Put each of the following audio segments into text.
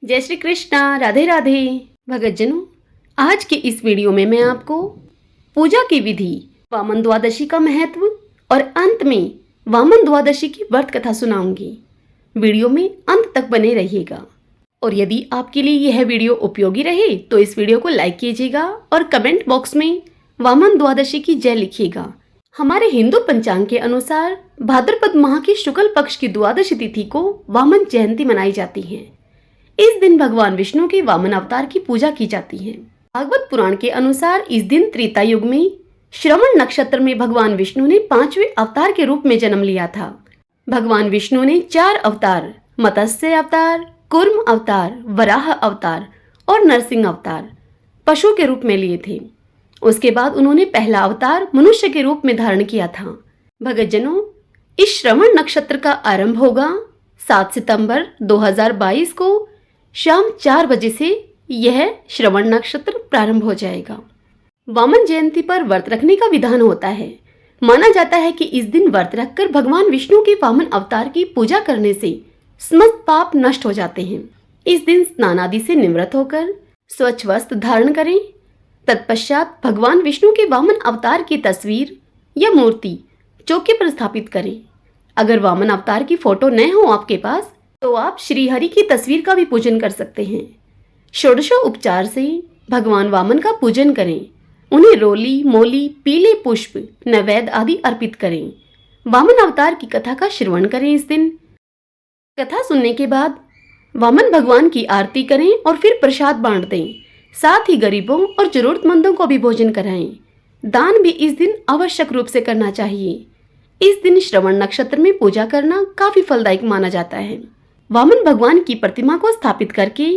जय श्री कृष्णा, राधे राधे। भगतजनों, आज के इस वीडियो में मैं आपको पूजा की विधि, वामन द्वादशी का महत्व और अंत में वामन द्वादशी की व्रत कथा सुनाऊंगी। वीडियो में अंत तक बने रहिएगा और यदि आपके लिए यह वीडियो उपयोगी रहे तो इस वीडियो को लाइक कीजिएगा और कमेंट बॉक्स में वामन द्वादशी की जय लिखिएगा। हमारे हिंदू पंचांग के अनुसार भाद्रपद माह की शुक्ल पक्ष की द्वादशी तिथि को वामन जयंती मनाई जाती है। इस दिन भगवान विष्णु के वामन अवतार की पूजा की जाती है। भागवत पुराण के अनुसार इस दिन त्रेता युग में श्रवण नक्षत्र में भगवान विष्णु ने 5वें अवतार के रूप में जन्म लिया था। भगवान विष्णु ने 4 अवतार, मत्स्य अवतार, कूर्म अवतार, वराह अवतार और नरसिंह अवतार पशु के रूप में लिए थे। उसके बाद उन्होंने पहला अवतार मनुष्य के रूप में धारण किया था। भगतजनों, इस श्रवण नक्षत्र का आरंभ होगा 7 सितंबर 2022 को शाम 4 बजे से यह श्रवण नक्षत्र प्रारंभ हो जाएगा। वामन जयंती पर व्रत रखने का विधान होता है। माना जाता है कि इस दिन व्रत रखकर भगवान विष्णु के वामन अवतार की पूजा करने से समस्त पाप नष्ट हो जाते हैं। इस दिन स्नान आदि से निवृत्त होकर स्वच्छ वस्त्र धारण करें। तत्पश्चात भगवान विष्णु के वामन अवतार की तस्वीर या मूर्ति चौके पर स्थापित करें। अगर वामन अवतार की फोटो न हो आपके पास तो आप श्रीहरि की तस्वीर का भी पूजन कर सकते हैं। षोडशो उपचार से भगवान वामन का पूजन करें। उन्हें रोली, मोली, पीले पुष्प, नैवेद्य आदि अर्पित करें। वामन अवतार की कथा का श्रवण करें। इस दिन कथा सुनने के बाद वामन भगवान की आरती करें और फिर प्रसाद बांट दें। साथ ही गरीबों और जरूरतमंदों को भी भोजन कराएं। दान भी इस दिन आवश्यक रूप से करना चाहिए। इस दिन श्रवण नक्षत्र में पूजा करना काफी फलदायक माना जाता है। वामन भगवान की प्रतिमा को स्थापित करके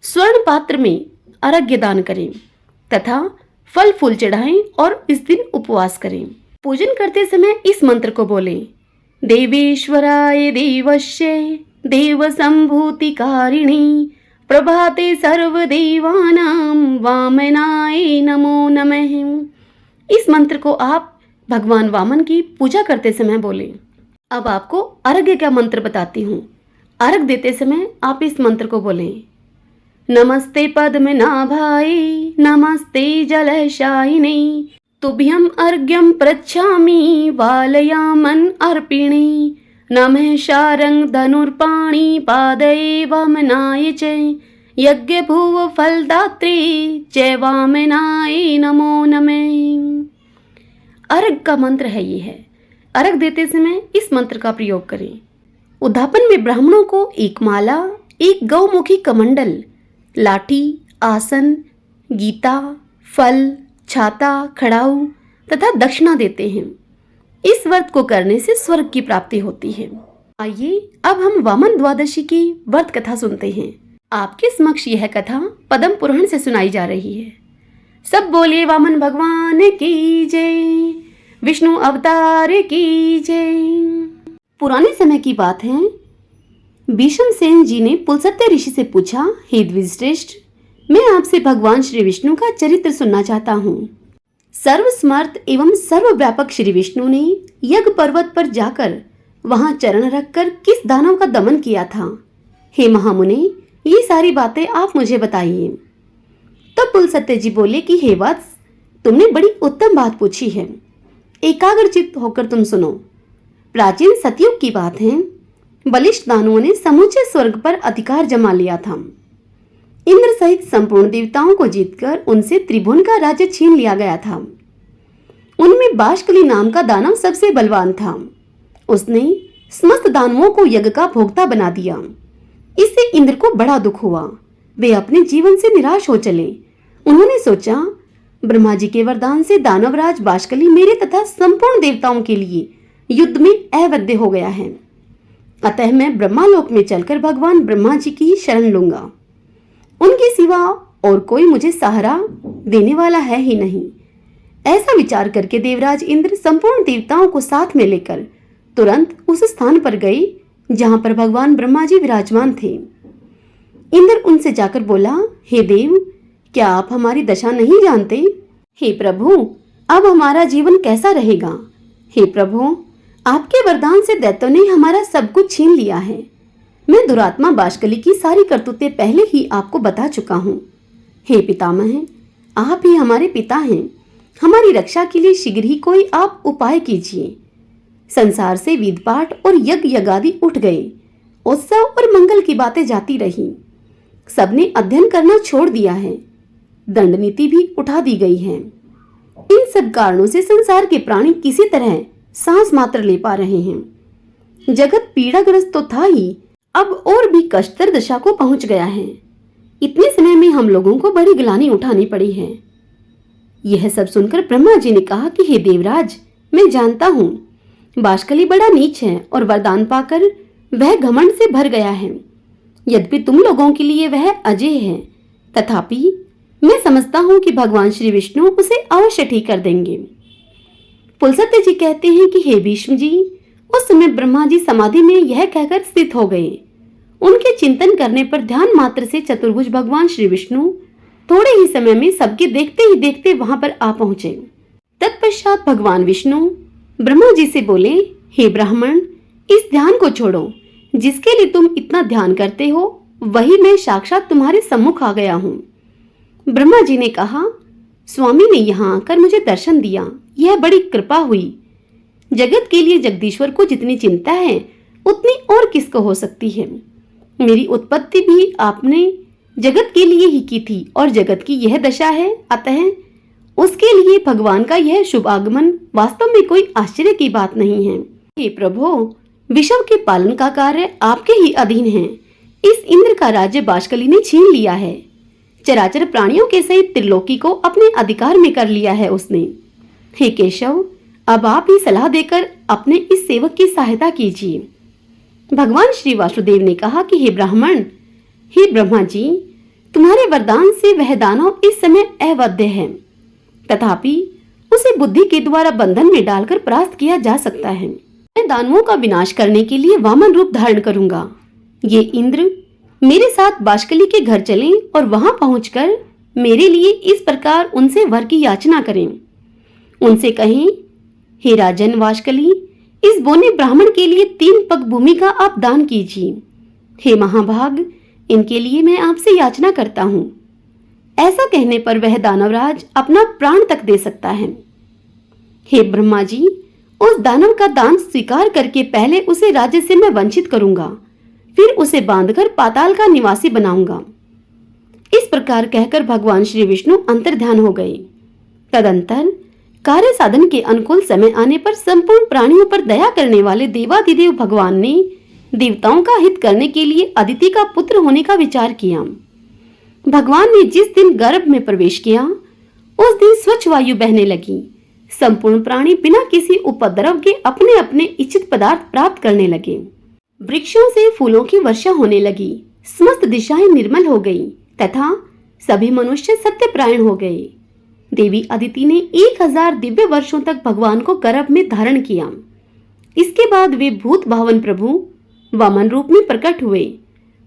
स्वर्ण पात्र में अर्घ्य दान करें तथा फल फूल चढ़ाएं और इस दिन उपवास करें। पूजन करते समय इस मंत्र को बोलें, देवेश्वराय देवस्य देव संभूतिकारिणी प्रभाते सर्वदेवानां वामनाय नमो नमः। इस मंत्र को आप भगवान वामन की पूजा करते समय बोलें। अब आपको अर्घ्य का मंत्र बताती हूँ। अर्घ देते समय आप इस मंत्र को बोलें, नमस्ते पद्मनाभाय नमस्ते जलशायिने तुभ्यं अर्घ्यं पृच्छामि वालयामन अर्पिणे नमः शारंग धनुर्पाणि पादये वामनाय च यज्ञ भुव फलदात्रे च वामनाय नमो नमः। अर्घ का मंत्र है ये है। अर्घ देते समय इस मंत्र का प्रयोग करें। उद्यापन में ब्राह्मणों को एक माला, एक गौमुखी कमंडल, लाठी, आसन, गीता, फल, छाता, खड़ाऊ तथा दक्षिणा देते हैं। इस व्रत को करने से स्वर्ग की प्राप्ति होती है। आइए अब हम वामन द्वादशी की व्रत कथा सुनते हैं। आपके समक्ष यह कथा पद्म पुराण से सुनाई जा रही है। सब बोलिए वामन भगवान की जय, विष्णु अवतार की जय। पुराने समय की बात है। भीष्म सेन जी ने पुलस्त्य ऋषि से पूछा, हे द्विजश्रेष्ठ, मैं आपसे भगवान श्री विष्णु का चरित्र सुनना चाहता हूँ। सर्वसमर्थ एवं सर्वव्यापक श्री विष्णु ने यज्ञ पर्वत पर जाकर वहां चरण रखकर किस दानव का दमन किया था? हे महामुने, ये सारी बातें आप मुझे बताइए। तब पुलस्त्य जी बोले कि हे वत्स, तुमने बड़ी उत्तम बात पूछी है। एकाग्रचित्त होकर तुम सुनो। प्राचीन सतयुग की बात है। बलिष्ठ दानवों ने समूचे स्वर्ग पर अधिकार जमा लिया था। इंद्र सहित संपूर्ण देवताओं को जीतकर उनसे त्रिभुवन का राज्य छीन लिया गया था। उनमें बाष्कली नाम का दानव सबसे बलवान था। उसने समस्त दानवों को यज्ञ का भोक्ता बना दिया। इससे इंद्र को बड़ा दुख हुआ। वे अपने जीवन से निराश हो चले। उन्होंने सोचा, ब्रह्मा जी के वरदान से दानवराज बाष्कली मेरे तथा संपूर्ण देवताओं के लिए युद्ध में अवैध हो गया है। अतः मैं ब्रह्मालोक में चलकर भगवान ब्रह्मा जी की शरण लूंगा। उनके सिवा और कोई मुझे सहारा देने वाला है ही नहीं। ऐसा विचार करके देवराज इंद्र संपूर्ण देवताओं को साथ में लेकर तुरंत उस स्थान पर गए जहां पर भगवान ब्रह्मा जी विराजमान थे। इंद्र उनसे जाकर बोला, हे देव, क्या आप हमारी दशा नहीं जानते? हे प्रभु, अब हमारा जीवन कैसा रहेगा? हे प्रभु, आपके वरदान से दैत्यों ने हमारा सब कुछ छीन लिया है। मैं दुरात्मा बाष्कली की सारी करतूतें पहले ही आपको बता चुका हूँ। हे पितामह, आप ही हमारे पिता हैं। हमारी रक्षा के लिए शीघ्र ही कोई आप उपाय कीजिए। संसार से वेद पाठ और यज्ञ यज्ञादि उठ गए। उत्सव और मंगल की बातें जाती रही। सबने अध्ययन करना छोड़ दिया है। दंड नीति भी उठा दी गई है। इन सब कारणों से संसार के प्राणी किसी तरह सांस मात्र ले पा रहे हैं। जगत पीड़ाग्रस्त तो था ही, अब और भी कष्टतर दशा को पहुंच गया है। इतने समय में हम लोगों को बड़ी गिलानी उठानी पड़ी है। यह सब सुनकर ब्रह्मा जी ने कहा कि हे देवराज, मैं जानता हूँ बाष्कली बड़ा नीच है और वरदान पाकर वह घमंड से भर गया है। यद्यपि तुम लोगों के लिए वह अजय है, तथापि मैं समझता हूँ कि भगवान श्री विष्णु उसे अवश्य ठीक कर देंगे। पुलसत्य जी कहते हैं कि हे भीष्म जी, उस समय ब्रह्मा जी समाधि में यह कहकर स्थित हो गए। उनके चिंतन करने पर ध्यान मात्र से चतुर्भुज भगवान श्री विष्णु थोड़े ही समय में सबके देखते ही देखते वहां पर आ पहुंचे। तत्पश्चात भगवान विष्णु ब्रह्मा जी से बोले, हे ब्राह्मण, इस ध्यान को छोड़ो। जिसके लिए तुम इतना ध्यान करते हो वही मैं साक्षात तुम्हारे सम्मुख आ गया हूँ। ब्रह्मा जी ने कहा, स्वामी ने यहाँ आकर मुझे दर्शन दिया, यह बड़ी कृपा हुई। जगत के लिए जगदीश्वर को जितनी चिंता है उतनी और किसको हो सकती है। मेरी उत्पत्ति भी आपने जगत के लिए ही की थी और जगत की यह दशा है, अतः उसके लिए भगवान का यह शुभ आगमन वास्तव में कोई आश्चर्य की बात नहीं है। हे प्रभु, विश्व के पालन का कार्य आपके ही अधीन है। इस इंद्र का राज्य बाष्कली ने छीन लिया है। चराचर प्राणियों के सहित त्रिलोकी को अपने अधिकार में कर लिया है उसने। हे केशव, अब आप ही सलाह देकर अपने इस सेवक की सहायता कीजिए। भगवान श्री वासुदेव ने कहा कि हे ब्राह्मण, हे ब्रह्मा जी, तुम्हारे वरदान से वह दानव इस समय अवध्य है, तथापि उसे बुद्धि के द्वारा बंधन में डालकर परास्त किया जा सकता है। मैं दानवों का विनाश करने के लिए वामन रूप धारण करूंगा। ये इंद्र मेरे साथ बाष्कली के घर चलें और वहां पहुंचकर मेरे लिए इस प्रकार उनसे वर की याचना करें। उनसे कहें, हे राजन बाष्कली, इस बोने ब्राह्मण के लिए 3 पग भूमि का आप दान कीजिए। हे महाभाग, इनके लिए मैं आपसे याचना करता हूँ। ऐसा कहने पर वह दानवराज अपना प्राण तक दे सकता है। हे ब्रह्मा जी, उस दानव का दान स्वीकार करके पहले उसे राज्य से मैं वंचित करूंगा, फिर उसे बांधकर पाताल का निवासी बनाऊंगा। इस प्रकार कहकर भगवान श्री विष्णु अंतर्ध्यान हो गए। तदंतर कार्य साधन के अनुकूल समय आने पर संपूर्ण प्राणियों पर दया करने वाले देवाधिदेव भगवान ने देवताओं का हित करने के लिए अदिति का पुत्र होने का विचार किया। भगवान ने जिस दिन गर्भ में प्रवेश किया उस दिन स्वच्छ वायु बहने लगी। संपूर्ण प्राणी बिना किसी उपद्रव के अपने अपने इच्छित पदार्थ प्राप्त करने लगे। वृक्षों से फूलों की वर्षा होने लगी। समस्त दिशाएं निर्मल हो गई तथा सभी मनुष्य सत्यपरायण हो गए। देवी अदिति ने 1000 दिव्य वर्षों तक भगवान को गर्भ में धारण किया। इसके बाद वे भूत भावन प्रभु वामन रूप में प्रकट हुए।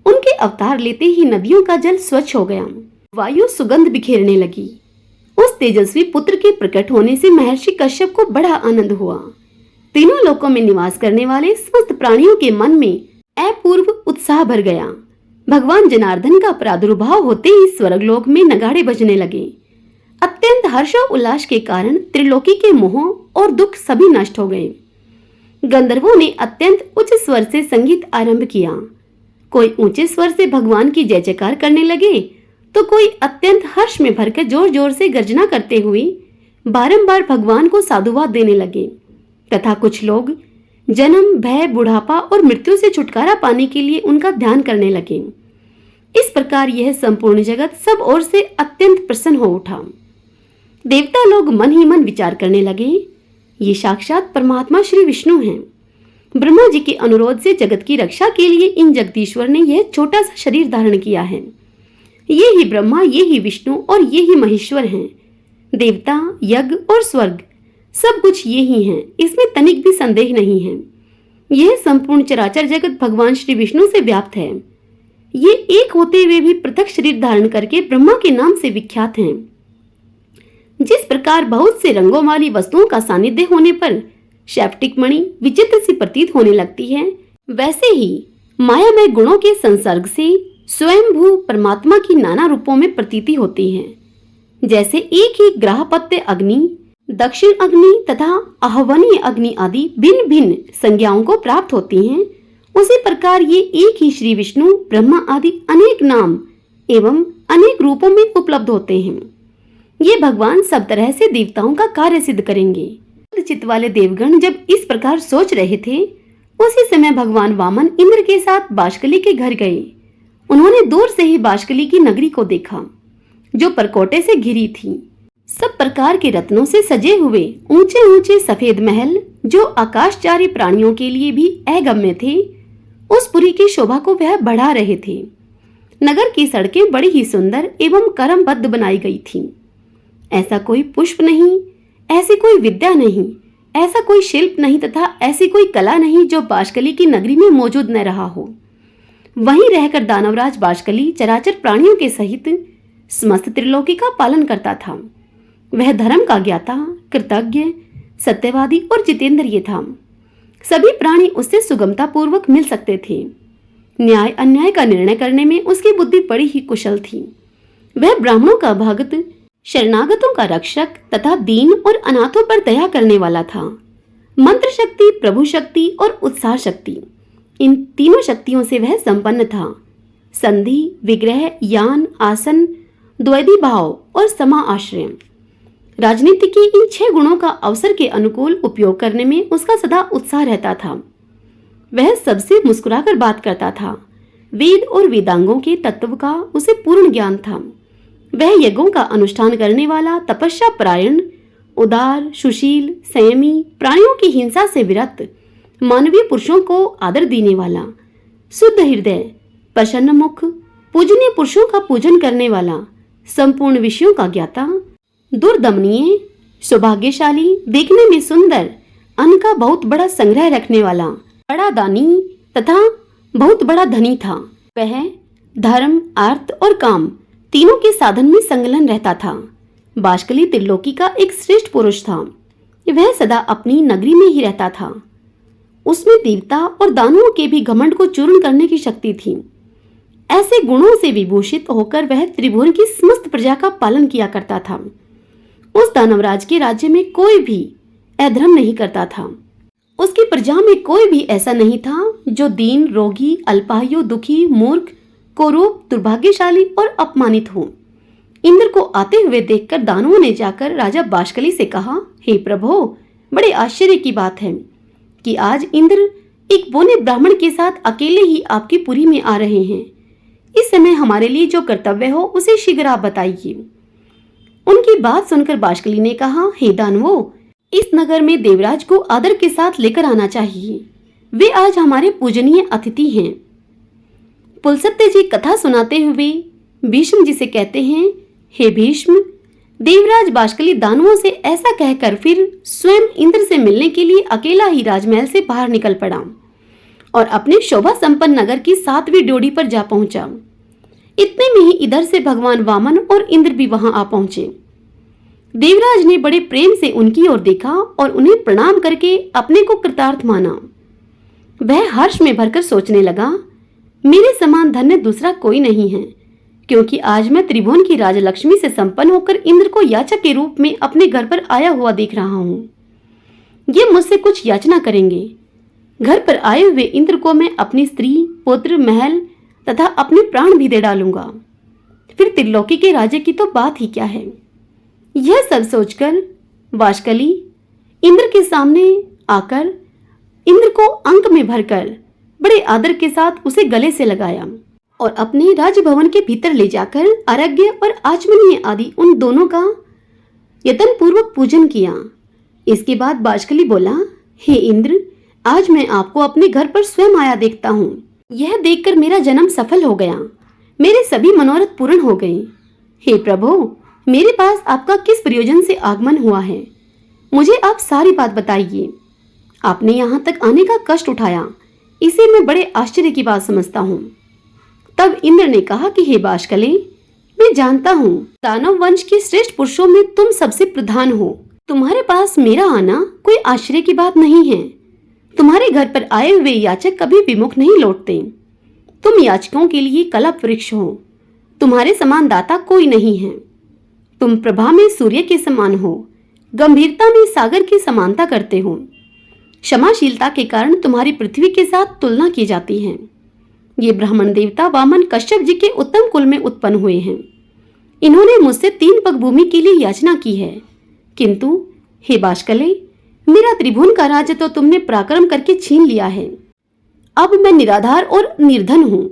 उनके अवतार लेते ही नदियों का जल स्वच्छ हो गया, वायु सुगंध बिखेरने लगी। उस तेजस्वी पुत्र के प्रकट होने से महर्षि कश्यप को बड़ा आनंद हुआ। तीनों लोकों में निवास करने वाले समस्त प्राणियों के मन में अपूर्व उत्साह भर गया। भगवान जनार्दन का प्रादुर्भाव होते ही स्वर्गलोक में नगाड़े बजने लगे। अत्यंत हर्ष और उल्लास के कारण त्रिलोकी के मोह और दुख सभी नष्ट हो गए। गंधर्वों ने अत्यंत उच्च स्वर से संगीत आरंभ किया। कोई ऊंचे स्वर से भगवान की जय जयकार करने लगे तो कोई अत्यंत हर्ष में भरकर जोर जोर से गर्जना करते हुए बारंबार भगवान को साधुवाद देने लगे तथा कुछ लोग जन्म, भय, बुढ़ापा और मृत्यु से छुटकारा पाने के लिए उनका ध्यान करने लगे। इस प्रकार यह संपूर्ण जगत सब ओर से अत्यंत प्रसन्न हो उठा। देवता लोग मन ही मन विचार करने लगे, ये साक्षात परमात्मा श्री विष्णु हैं। ब्रह्मा जी के अनुरोध से जगत की रक्षा के लिए इन जगदीश्वर ने यह छोटा सा शरीर धारण किया है। ये ही ब्रह्मा, ये ही विष्णु और ये ही महेश्वर हैं। देवता, यज्ञ और स्वर्ग सब कुछ ये ही हैं, इसमें तनिक भी संदेह नहीं है। यह संपूर्ण चराचर जगत भगवान श्री विष्णु से व्याप्त है। ये एक होते हुए भी पृथक शरीर धारण करके ब्रह्मा के नाम से विख्यात हैं। जिस प्रकार बहुत से रंगों वाली वस्तुओं का सानिध्य होने पर शैप्टिक मणि विचित्र सी प्रतीत होने लगती है, वैसे ही मायामय गुणों के संसर्ग से स्वयंभू परमात्मा की नाना रूपों में प्रतीति होती है। जैसे एक ही ग्राहपत्य अग्नि, दक्षिण अग्नि तथा आहवनीय अग्नि आदि भिन्न भिन्न संज्ञाओं को प्राप्त होती हैं, उसी प्रकार ये एक ही श्री विष्णु, ब्रह्मा आदि अनेक नाम एवं अनेक रूपों में उपलब्ध होते हैं। ये भगवान सब तरह से देवताओं का कार्य सिद्ध करेंगे। चित्त वाले देवगण जब इस प्रकार सोच रहे थे, उसी समय भगवान वामन इंद्र के साथ बाष्कली के घर गए। उन्होंने दूर से ही बाष्कली की नगरी को देखा, जो परकोटे से घिरी थी। सब प्रकार के रत्नों से सजे हुए ऊंचे ऊंचे सफेद महल, जो आकाशचारी प्राणियों के लिए भी अगम्य थे, उस पुरी की शोभा को वह बढ़ा रहे थे। नगर की सड़कें बड़ी ही सुंदर एवं क्रमबद्ध बनाई गई थीं। ऐसा कोई पुष्प नहीं, ऐसी कोई विद्या नहीं, ऐसा कोई शिल्प नहीं तथा ऐसी कोई कला नहीं जो बाष्कली की नगरी में मौजूद न रहा हो। वहीं रहकर दानवराज बाष्कली चराचर प्राणियों के सहित समस्त त्रिलोकी का पालन करता था। वह धर्म का ज्ञाता, कृतज्ञ, सत्यवादी और जितेंद्रिय था। सभी प्राणी उससे सुगमता पूर्वक मिल सकते थे। न्याय अन्याय का निर्णय करने में उसकी बुद्धि बड़ी ही कुशल थी। वह ब्राह्मणों का भक्त, शरणागतों का रक्षक तथा दीन और अनाथों पर दया करने वाला था। मंत्र शक्ति, प्रभु शक्ति और उत्साह शक्ति, इन तीनों शक्तियों से वह संपन्न था। संधि, विग्रह, यान, आसन, द्वैधी भाव और समा आश्रय, राजनीति के इन 6 गुणों का अवसर के अनुकूल उपयोग करने में उसका सदा उत्साह रहता था। वह सबसे मुस्कुराकर बात करता था। वेद और वेदांगों के तत्व का उसे पूर्ण ज्ञान था। वह यज्ञों का अनुष्ठान करने वाला, तपस्या परायण, उदार, सुशील, संयमी, प्राणियों की हिंसा से विरत, मानवीय पुरुषों को आदर देने वाला, शुद्ध हृदय, प्रसन्न मुख, पूजनीय पुरुषों का पूजन करने वाला, संपूर्ण विषयों का ज्ञाता, दुर्दमनीय, सौभाग्यशाली, देखने में सुंदर, अन्न का बहुत बड़ा संग्रह रखने वाला, बड़ा दानी तथा बहुत बड़ा धनी था। वह धर्म, अर्थ और काम तीनों के साधन में संलग्न रहता था। बाष्कली त्रिलोकी का एक श्रेष्ठ पुरुष था। वह सदा अपनी नगरी में ही रहता था। उसमें देवता और दानवों के भी घमंड को चूर्ण करने की शक्ति थी। ऐसे गुणों से विभूषित होकर वह त्रिभुवन की समस्त प्रजा का पालन किया करता था। उस दानवराज के राज्य में कोई भी अधर्म नहीं करता था। उसकी प्रजा में कोई भी ऐसा नहीं था जो दीन, रोगी, अल्पायु, दुखी, मूर्ख, कुरूप, दुर्भाग्यशाली और अपमानित हो। इंद्र को आते हुए देखकर दानवों ने जाकर राजा बाष्कली से कहा, हे प्रभो, बड़े आश्चर्य की बात है कि आज इंद्र एक बोने ब्राह्मण के साथ अकेले ही आपकी पुरी में आ रहे हैं। इस समय हमारे लिए जो कर्तव्य हो उसे शीघ्र आप बताइए। उनकी बात सुनकर बाष्कली ने कहा, हे दानवों, इस नगर में देवराज को आदर के साथ लेकर आना चाहिए। वे आज हमारे पूजनीय अतिथि हैं। पुलसत्य जी कथा सुनाते हुए भीष्म जी से कहते हैं, हे भीष्म, देवराज बाष्कली दानवों से ऐसा कहकर फिर स्वयं इंद्र से मिलने के लिए अकेला ही राजमहल से बाहर निकल पड़ा और अपने शोभा संपन्न नगर की 7वीं ड्योढ़ी पर जा पहुंचा। इतने में ही इधर से भगवान वामन और इंद्र भी वहां आ पहुंचे। देवराज ने बड़े प्रेम से उनकी ओर देखा और उन्हें प्रणाम करके अपने को कृतार्थ माना। वह हर्ष में भरकर सोचने लगा, मेरे समान धन्य दूसरा कोई नहीं है, क्योंकि आज मैं त्रिभुवन की राजलक्ष्मी से संपन्न होकर इंद्र को याचक के रूप में अपने घर पर आया हुआ देख रहा हूँ। ये मुझसे कुछ याचना करेंगे। घर पर आए हुए इंद्र को मैं अपनी स्त्री, पुत्र, महल तथा अपने प्राण भी दे डालूंगा। फिर त्रिलोकी के राज्य की तो बात ही क्या है। यह सब सोचकर बाष्कली इंद्र के सामने आकर इंद्र को अंक में भरकर बड़े आदर के साथ उसे गले से लगाया और अपने राजभवन के भीतर ले जाकर अर्घ्य और आचमनीय आदि उन दोनों का यत्न पूर्वक पूजन किया। इसके बाद बाष्कली बोला, हे इंद्र, आज मैं आपको अपने घर पर स्वयं आया देखता हूँ। यह देखकर मेरा जन्म सफल हो गया, मेरे सभी मनोरथ पूर्ण हो गए। हे प्रभु, मेरे पास आपका किस प्रयोजन से आगमन हुआ है, मुझे आप सारी बात बताइए। आपने यहाँ तक आने का कष्ट उठाया, इसे मैं बड़े आश्चर्य की बात समझता हूँ। तब इंद्र ने कहा कि हे बाष्कली, मैं जानता हूँ दानव वंश के श्रेष्ठ पुरुषों में तुम सबसे प्रधान हो। तुम्हारे पास मेरा आना कोई आश्चर्य की बात नहीं है। तुम्हारे घर पर आए हुए याचक कभी विमुख नहीं लौटते। तुम याचकों के लिए कल्प वृक्ष हो, तुम्हारे समान दाता कोई नहीं है। तुम प्रभा में सूर्य के समान हो, गंभीरता में सागर की समानता करते हो। क्षमाशीलता के कारण तुम्हारी पृथ्वी के साथ तुलना की जाती है। ये ब्राह्मण देवता वामन कश्यप जी के उत्तम कुल में उत्पन्न हुए हैं। इन्होंने मुझसे 3 पग भूमि के लिए याचना की है, किंतु हे बाष्कले, मेरा त्रिभुवन का राज्य तो तुमने पराक्रम करके छीन लिया है। अब मैं निराधार और निर्धन हूं।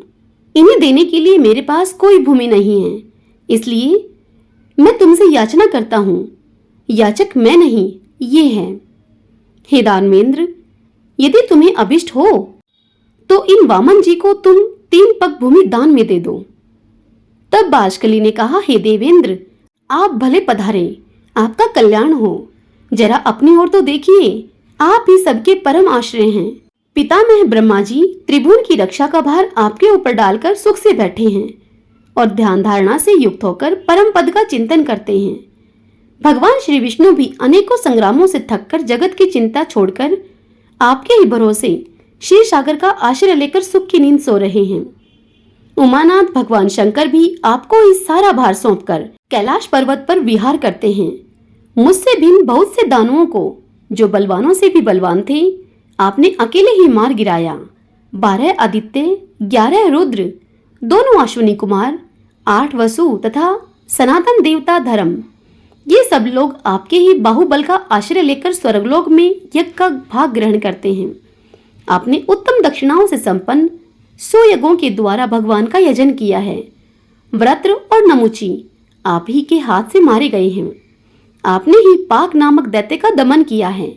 इन्हें देने के लिए मेरे पास कोई भूमि नहीं है, इसलिए मैं तुमसे याचना करता हूं। याचक मैं नहीं, ये है। हे दानवेंद्र, यदि तुम्हें अभिष्ट हो तो इन वामन जी को तुम 3 पग भूमि दान में दे दो। तब बाष्कली ने कहा, हे देवेंद्र, आप भले पधारे, आपका कल्याण हो। जरा अपनी ओर तो देखिए, आप ही सबके परम आश्रय हैं। पितामह ब्रह्मा जी त्रिभुवन की रक्षा का भार आपके ऊपर डालकर सुख से बैठे हैं और ध्यान धारणा से युक्त होकर परम पद का चिंतन करते हैं। भगवान श्री विष्णु भी अनेकों संग्रामों से थककर जगत की चिंता छोड़कर आपके ही भरोसे क्षीर सागर का आश्रय लेकर सुख की नींद सो रहे हैं। उमानाथ भगवान शंकर भी आपको इस सारा भार सौंपकर कैलाश पर्वत पर विहार करते हैं। मुझसे भिन्न बहुत से दानवों को, जो बलवानों से भी बलवान थे, आपने अकेले ही मार गिराया। 12 आदित्य, 11 रुद्र, दोनों अश्विनी कुमार, 8 वसु तथा सनातन देवता धर्म, ये सब लोग आपके ही बाहुबल का आश्रय लेकर स्वर्गलोक में यज्ञ का भाग ग्रहण करते हैं। आपने उत्तम दक्षिणाओं से संपन्न 100 यज्ञों के द्वारा भगवान का यजन किया है। व्रत्र और नमुची आप ही के हाथ से मारे गए हैं। आपने ही पाक नामक दैत्य का दमन किया है।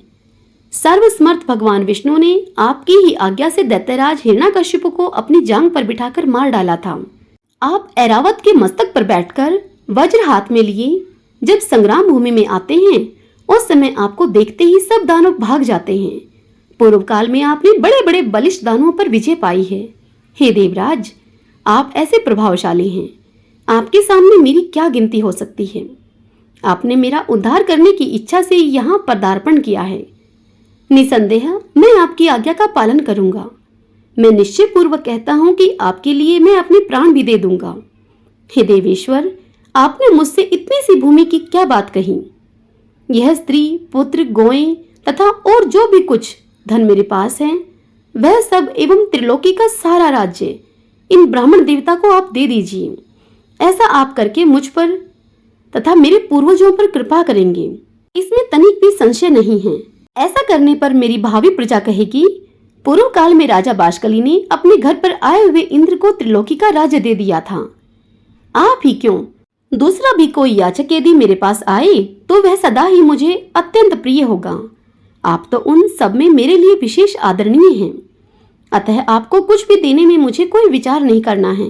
सर्वसमर्थ भगवान विष्णु ने आपकी ही आज्ञा से दैत्यराज हिरण्यकशिपु को अपनी जांघ पर बिठाकर मार डाला था। आप ऐरावत के मस्तक पर बैठकर वज्र हाथ में लिए जब संग्राम भूमि में आते हैं, उस समय आपको देखते ही सब दानव भाग जाते हैं। पूर्व काल में आपने बड़े बड़े बलिष्ठ दानवों पर विजय पाई है। हे देवराज, आप ऐसे प्रभावशाली हैं, आपके सामने मेरी क्या गिनती हो सकती है। आपने मेरा उद्धार करने की इच्छा से यहाँ पदार्पण किया है। निसंदेह मैं आपकी आज्ञा का पालन करूंगा। मैं निश्चय पूर्वक कहता हूँ कि आपके लिए मैं अपने प्राण भी दे दूंगा। हे देवेश्वर, आपने मुझसे इतनी सी भूमि की क्या बात कही। यह स्त्री, पुत्र, गौएं तथा और जो भी कुछ धन मेरे पास है, वह सब एवं त्रिलोकी का सारा राज्य इन ब्राह्मण देवता को आप दे दीजिए। ऐसा आप करके मुझ पर तथा मेरे पूर्वजों पर कृपा करेंगे, इसमें तनिक भी संशय नहीं है। ऐसा करने पर मेरी भावी प्रजा कहेगी, पूर्व काल में राजा बाष्कली ने अपने घर पर आए हुए इंद्र को त्रिलोकी का राज्य दे दिया था। आप ही क्यों, दूसरा भी कोई याचक यदि मेरे पास आए तो वह सदा ही मुझे अत्यंत प्रिय होगा। आप तो उन सब में मेरे लिए विशेष आदरणीय हैं, अतः आपको कुछ भी देने में मुझे कोई विचार नहीं करना है।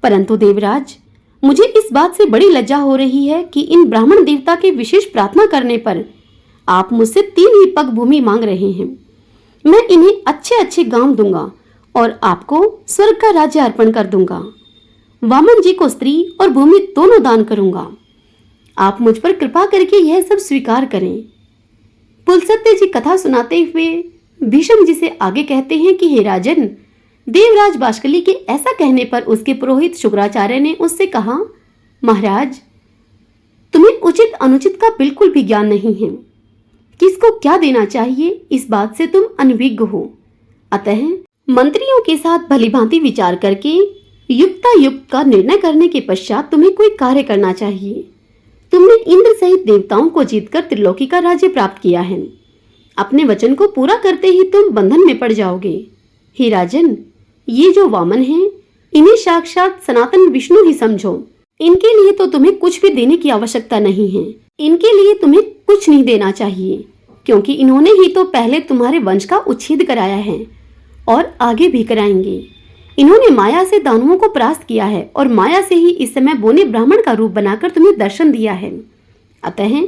परंतु देवराज, मुझे इस बात से बड़ी लज्जा हो रही है कि इन ब्राह्मण देवता के विशेष प्रार्थना करने पर आप मुझसे 3 ही पग भूमि मांग रहे हैं। मैं इन्हें अच्छे अच्छे गांव दूंगा और आपको स्वर्ग का राज्य अर्पण कर दूंगा। वामन जी को स्त्री और भूमि दोनों दान करूंगा। आप मुझ पर कृपा करके यह सब स्वीकार करें। पुलसत्य जी कथा सुनाते हुए भीष्म जी से आगे कहते हैं कि हे राजन, देवराज बाष्कली के ऐसा कहने पर उसके पुरोहित शुक्राचार्य ने उससे कहा, महाराज, तुम्हें उचित अनुचित का बिल्कुल भी ज्ञान नहीं है। किसको क्या देना चाहिए इस बात से तुम अनभिज्ञ हो। अतः मंत्रियों के साथ भलीभांति विचार करके युक्तायुक्त का निर्णय करने के पश्चात तुम्हें कोई कार्य करना चाहिए। तुमने इंद्र सहित देवताओं को जीतकर त्रिलोकी का राज्य प्राप्त किया है। अपने वचन को पूरा करते ही तुम बंधन में पड़ जाओगे। हे राजन, ये जो वामन हैं, इन्हें साक्षात सनातन विष्णु ही समझो। इनके लिए तो तुम्हें कुछ भी देने की आवश्यकता नहीं है। इनके लिए तुम्हें कुछ नहीं देना चाहिए, क्योंकि इन्होंने ही तो पहले तुम्हारे वंश का उच्छेद कराया है और आगे भी कराएंगे। इन्होंने माया से दानवों को परास्त किया है और माया से ही इस समय बोने ब्राह्मण का रूप बनाकर तुम्हें दर्शन दिया है। अतः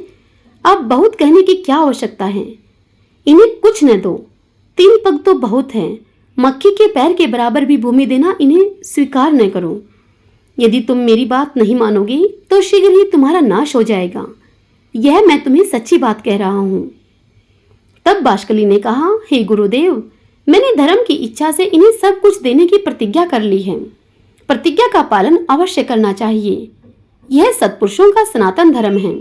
अब बहुत कहने की क्या आवश्यकता है। इन्हें कुछ न दो, 3 पग तो बहुत है। मक्खी के पैर के बराबर भी भूमि देना इन्हें स्वीकार न करो। यदि तुम मेरी बात नहीं मानोगे तो शीघ्र ही तुम्हारा नाश हो जाएगा। यह मैं तुम्हें सच्ची बात कह रहा हूं। तब बाष्कली ने कहा, हे गुरुदेव, मैंने धर्म की इच्छा से इन्हें सब कुछ देने की प्रतिज्ञा कर ली है। प्रतिज्ञा का पालन अवश्य करना चाहिए। यह सत्पुरुषों का सनातन धर्म है।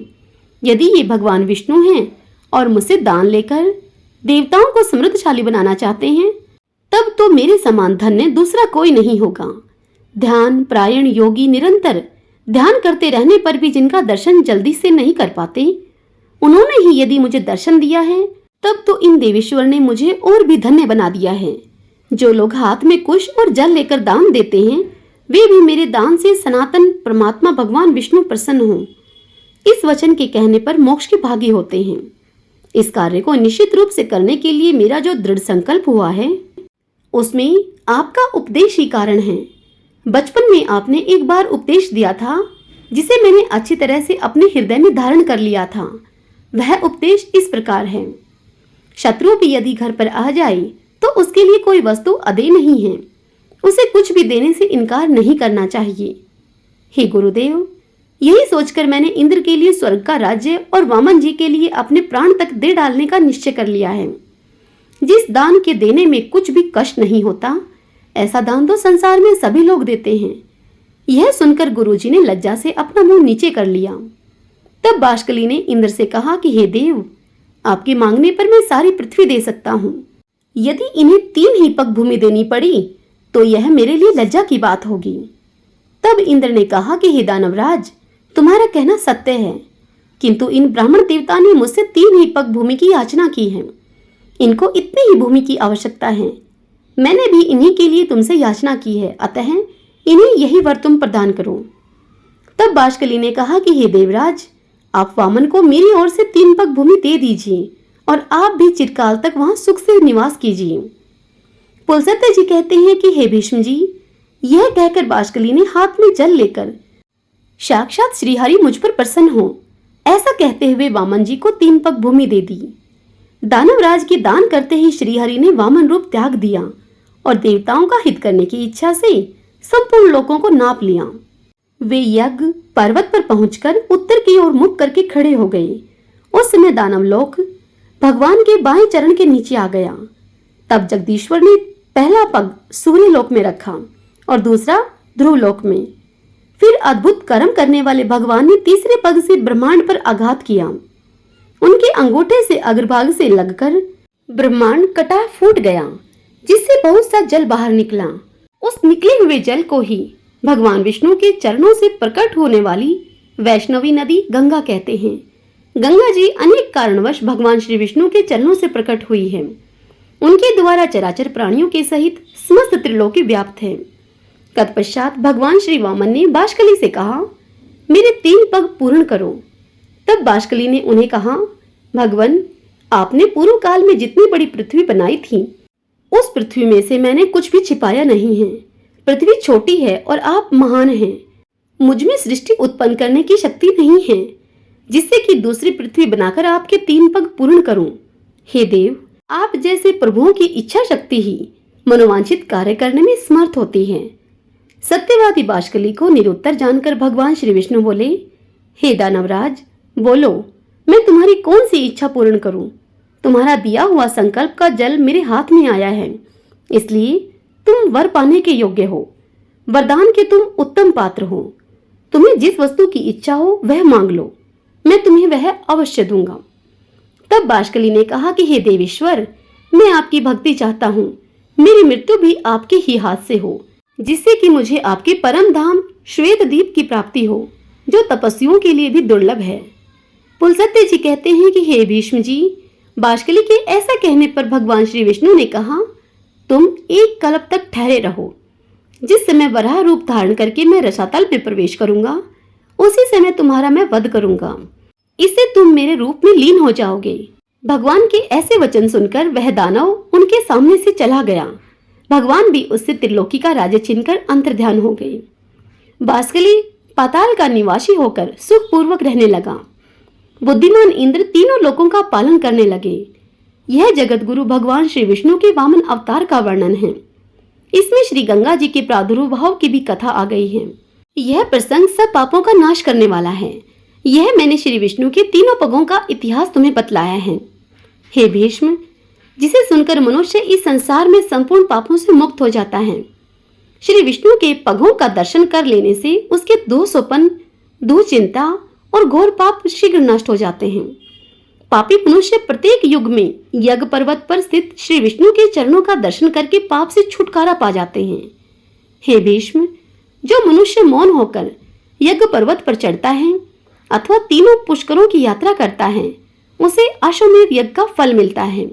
यदि ये भगवान विष्णु हैं और मुझसे दान लेकर देवताओं को समृद्धशाली बनाना चाहते हैं, तब तो मेरे समान धन्य दूसरा कोई नहीं होगा। ध्यान परायण योगी निरंतर ध्यान करते रहने पर भी जिनका दर्शन जल्दी से नहीं कर पाते, उन्होंने ही यदि मुझे दर्शन दिया है, तब तो इन देवेश्वर ने मुझे और भी धन्य बना दिया है। जो लोग हाथ में कुश और जल लेकर दान देते हैं, वे भी मेरे दान से सनातन परमात्मा भगवान विष्णु प्रसन्न हों, इस वचन के कहने पर मोक्ष के भागी होते हैं। इस कार्य को निश्चित रूप से करने के लिए मेरा जो दृढ़ संकल्प हुआ है, उसमें आपका उपदेश ही कारण है। बचपन में आपने एक बार उपदेश दिया था, जिसे मैंने अच्छी तरह से अपने हृदय में धारण कर लिया था। वह उपदेश इस प्रकार है, शत्रु भी यदि घर पर आ जाए तो उसके लिए कोई वस्तु अदेय नहीं है, उसे कुछ भी देने से इनकार नहीं करना चाहिए। हे गुरुदेव, यही सोचकर मैंने इंद्र के लिए स्वर्ग का राज्य और वामन जी के लिए अपने प्राण तक दे डालने का निश्चय कर लिया है। जिस दान के देने में कुछ भी कष्ट नहीं होता, ऐसा दान तो संसार में सभी लोग देते हैं। यह सुनकर गुरुजी ने लज्जा से अपना मुंह नीचे कर लिया। तब बाष्कली ने इंद्र से कहा कि हे देव, आपके मांगने पर मैं सारी पृथ्वी दे सकता हूँ। यदि इन्हें 3 ही पग भूमि देनी पड़ी तो यह मेरे लिए लज्जा की बात होगी। तब इंद्र ने कहा कि हे दानवराज, तुम्हारा कहना सत्य है, किंतु इन ब्राह्मण देवता ने मुझसे 3 ही पग भूमि की याचना की है। इनको इतनी ही भूमि की आवश्यकता है। मैंने भी इन्हीं के लिए तुमसे याचना की है, अतः इन्हें यही वर तुम प्रदान करो। तब बाष्कली ने कहा कि हे देवराज, आप वामन को मेरी ओर से 3 पग भूमि दे दीजिए और आप भी चिरकाल तक वहां सुख से निवास कीजिए। पुलस्त्य जी कहते हैं कि हे भीष्म जी, यह कहकर बाष्कली ने हाथ में जल लेकर साक्षात श्रीहरि मुझ पर प्रसन्न हो, ऐसा कहते हुए वामन जी को 3 पग भूमि दे दी। दानवराज के दान करते ही श्रीहरि ने वामन रूप त्याग दिया और देवताओं का हित करने की इच्छा से संपूर्ण लोकों को नाप लिया। वे यज्ञ पर्वत पर पहुंचकर उत्तर की ओर मुख करके खड़े हो गए। उस समय दानव लोक भगवान के बाएं चरण के नीचे आ गया। तब जगदीश्वर ने पहला पग सूर्य लोक में रखा और दूसरा ध्रुव लोक में। फिर अद्भुत कर्म करने वाले भगवान ने तीसरे पग से ब्रह्मांड पर आघात किया। उनके अंगूठे से अग्रभाग से लगकर ब्रह्मांड कटा फूट गया, जिससे बहुत सा जल बाहर निकला। उस निकले हुए जल को ही भगवान विष्णु के चरणों से प्रकट होने वाली वैष्णवी नदी गंगा कहते हैं। गंगा जी अनेक कारणवश भगवान श्री विष्णु के चरणों से प्रकट हुई है। उनके द्वारा चराचर प्राणियों के सहित समस्त त्रिलोकी व्याप्त है। तत्पश्चात भगवान श्री वामन ने बाष्कली से कहा, मेरे 3 पग पूर्ण करो। तब बाष्कली ने उन्हें कहा, भगवन, आपने पूर्व काल में जितनी बड़ी पृथ्वी बनाई थी, उस पृथ्वी में से मैंने कुछ भी छिपाया नहीं है। पृथ्वी छोटी है और आप महान हैं। मुझ में सृष्टि उत्पन्न करने की शक्ति नहीं है, जिससे कि दूसरी पृथ्वी बनाकर आपके 3 पग पूर्ण करूं। हे देव, आप जैसे प्रभुओं की इच्छा शक्ति ही मनोवांछित कार्य करने में समर्थ होती है। सत्यवादी बाष्कली को निरुत्तर जानकर भगवान श्री विष्णु बोले, हे दानवराज, बोलो, मैं तुम्हारी कौन सी इच्छा पूर्ण करूं? तुम्हारा दिया हुआ संकल्प का जल मेरे हाथ में आया है, इसलिए तुम वर पाने के योग्य हो। वरदान के तुम उत्तम पात्र हो। तुम्हें जिस वस्तु की इच्छा हो वह मांग लो, मैं तुम्हें वह अवश्य दूंगा। तब बाष्कली ने कहा कि हे देवेश्वर, मैं आपकी भक्ति चाहता हूँ। मेरी मृत्यु भी आपके ही हाथ से हो, जिससे कि मुझे आपके परम धाम श्वेत दीप की प्राप्ति हो, जो तपस्वियों के लिए भी दुर्लभ है। पुलस्त्य जी कहते हैं कि हे भीष्म जी, बाष्कली के ऐसा कहने पर भगवान श्री विष्णु ने कहा, तुम 1 कल्प तक ठहरे रहो। जिस समय वराह रूप धारण करके मैं रसातल में प्रवेश करूंगा, उसी समय तुम्हारा मैं वध करूंगा। इससे तुम मेरे रूप में लीन हो जाओगे। भगवान के ऐसे वचन सुनकर वह दानव उनके सामने से चला गया। भगवान भी उससे त्रिलोकी का राज्य छीनकर अंतर्ध्यान हो गए। बाष्कली पाताल का निवासी होकर सुखपूर्वक रहने लगा। बुद्धिमान इंद्र तीनों लोकों का पालन करने लगे। यह जगत गुरु भगवान श्री विष्णु के वामन अवतार का वर्णन है। इसमें श्री गंगा जी के प्रादुर्भाव की भी कथा आ गई है। यह प्रसंग सब पापों का नाश करने वाला है। यह मैंने श्री विष्णु के तीनों पगों का इतिहास तुम्हें बतलाया है। हे भीष्म, जिसे सुनकर मनुष्य इस संसार में संपूर्ण पापों से मुक्त हो जाता है। श्री विष्णु के पगों का दर्शन कर लेने से उसके दोषोपन, दुचिंता और घोर पाप शीघ्र नष्ट हो जाते हैं। पापी मनुष्य प्रत्येक युग में यज्ञ पर्वत पर स्थित श्री विष्णु के चरणों का दर्शन करके पाप से छुटकारा पा जाते हैं। हे भीष्म, जो मनुष्य मौन होकर यज्ञ पर्वत पर चढ़ता है अथवा तीनों पुष्करों की यात्रा करता है, उसे अश्वमेध यज्ञ का फल मिलता है।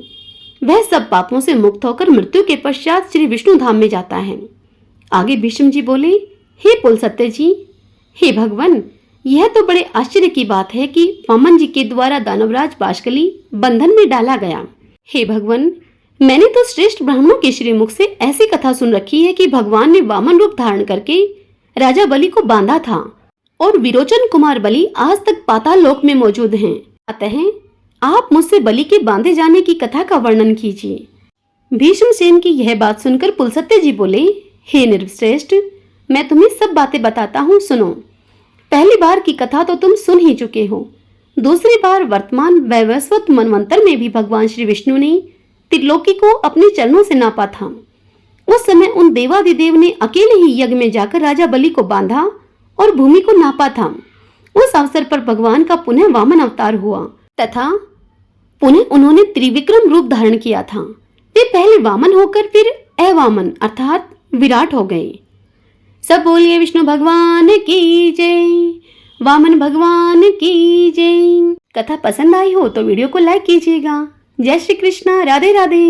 वह सब पापों से मुक्त होकर मृत्यु के पश्चात श्री विष्णु धाम में जाता है। आगे भीष्म जी बोले, हे पुलस्त्य जी, हे भगवान, यह तो बड़े आश्चर्य की बात है कि वामन जी के द्वारा दानवराज बाष्कली बंधन में डाला गया। हे भगवान, मैंने तो श्रेष्ठ ब्राह्मणों के श्रीमुख से ऐसी कथा सुन रखी है कि भगवान ने वामन रूप धारण करके राजा बलि को बांधा था और विरोचन कुमार बलि आज तक पाताल लोक में मौजूद हैं। अतः आप मुझसे बलि के बांधे जाने की कथा का वर्णन कीजिए। भीष्मसेन की यह बात सुनकर पुलस्त्य जी बोले, हे नृपश्रेष्ठ, मैं तुम्हें सब बातें बताता हूँ, सुनो। पहली बार की कथा तो तुम सुन ही चुके हो। दूसरी बार वर्तमान वैवस्वत मनवंतर में भी भगवान श्री विष्णु ने त्रिलोकी को अपने चरणों से नापा था। उस समय उन देवादिदेव ने अकेले ही यज्ञ में जाकर राजा बलि को बांधा और भूमि को नापा था। उस अवसर पर भगवान का पुनः वामन अवतार हुआ तथा पुनः उन्होंने त्रिविक्रम रूप धारण किया था। वे पहले वामन होकर फिर अवामन अर्थात विराट हो गए। सब बोलिए विष्णु भगवान की जय, वामन भगवान की जय। कथा पसंद आई हो तो वीडियो को लाइक कीजिएगा। जय श्री कृष्णा, राधे राधे।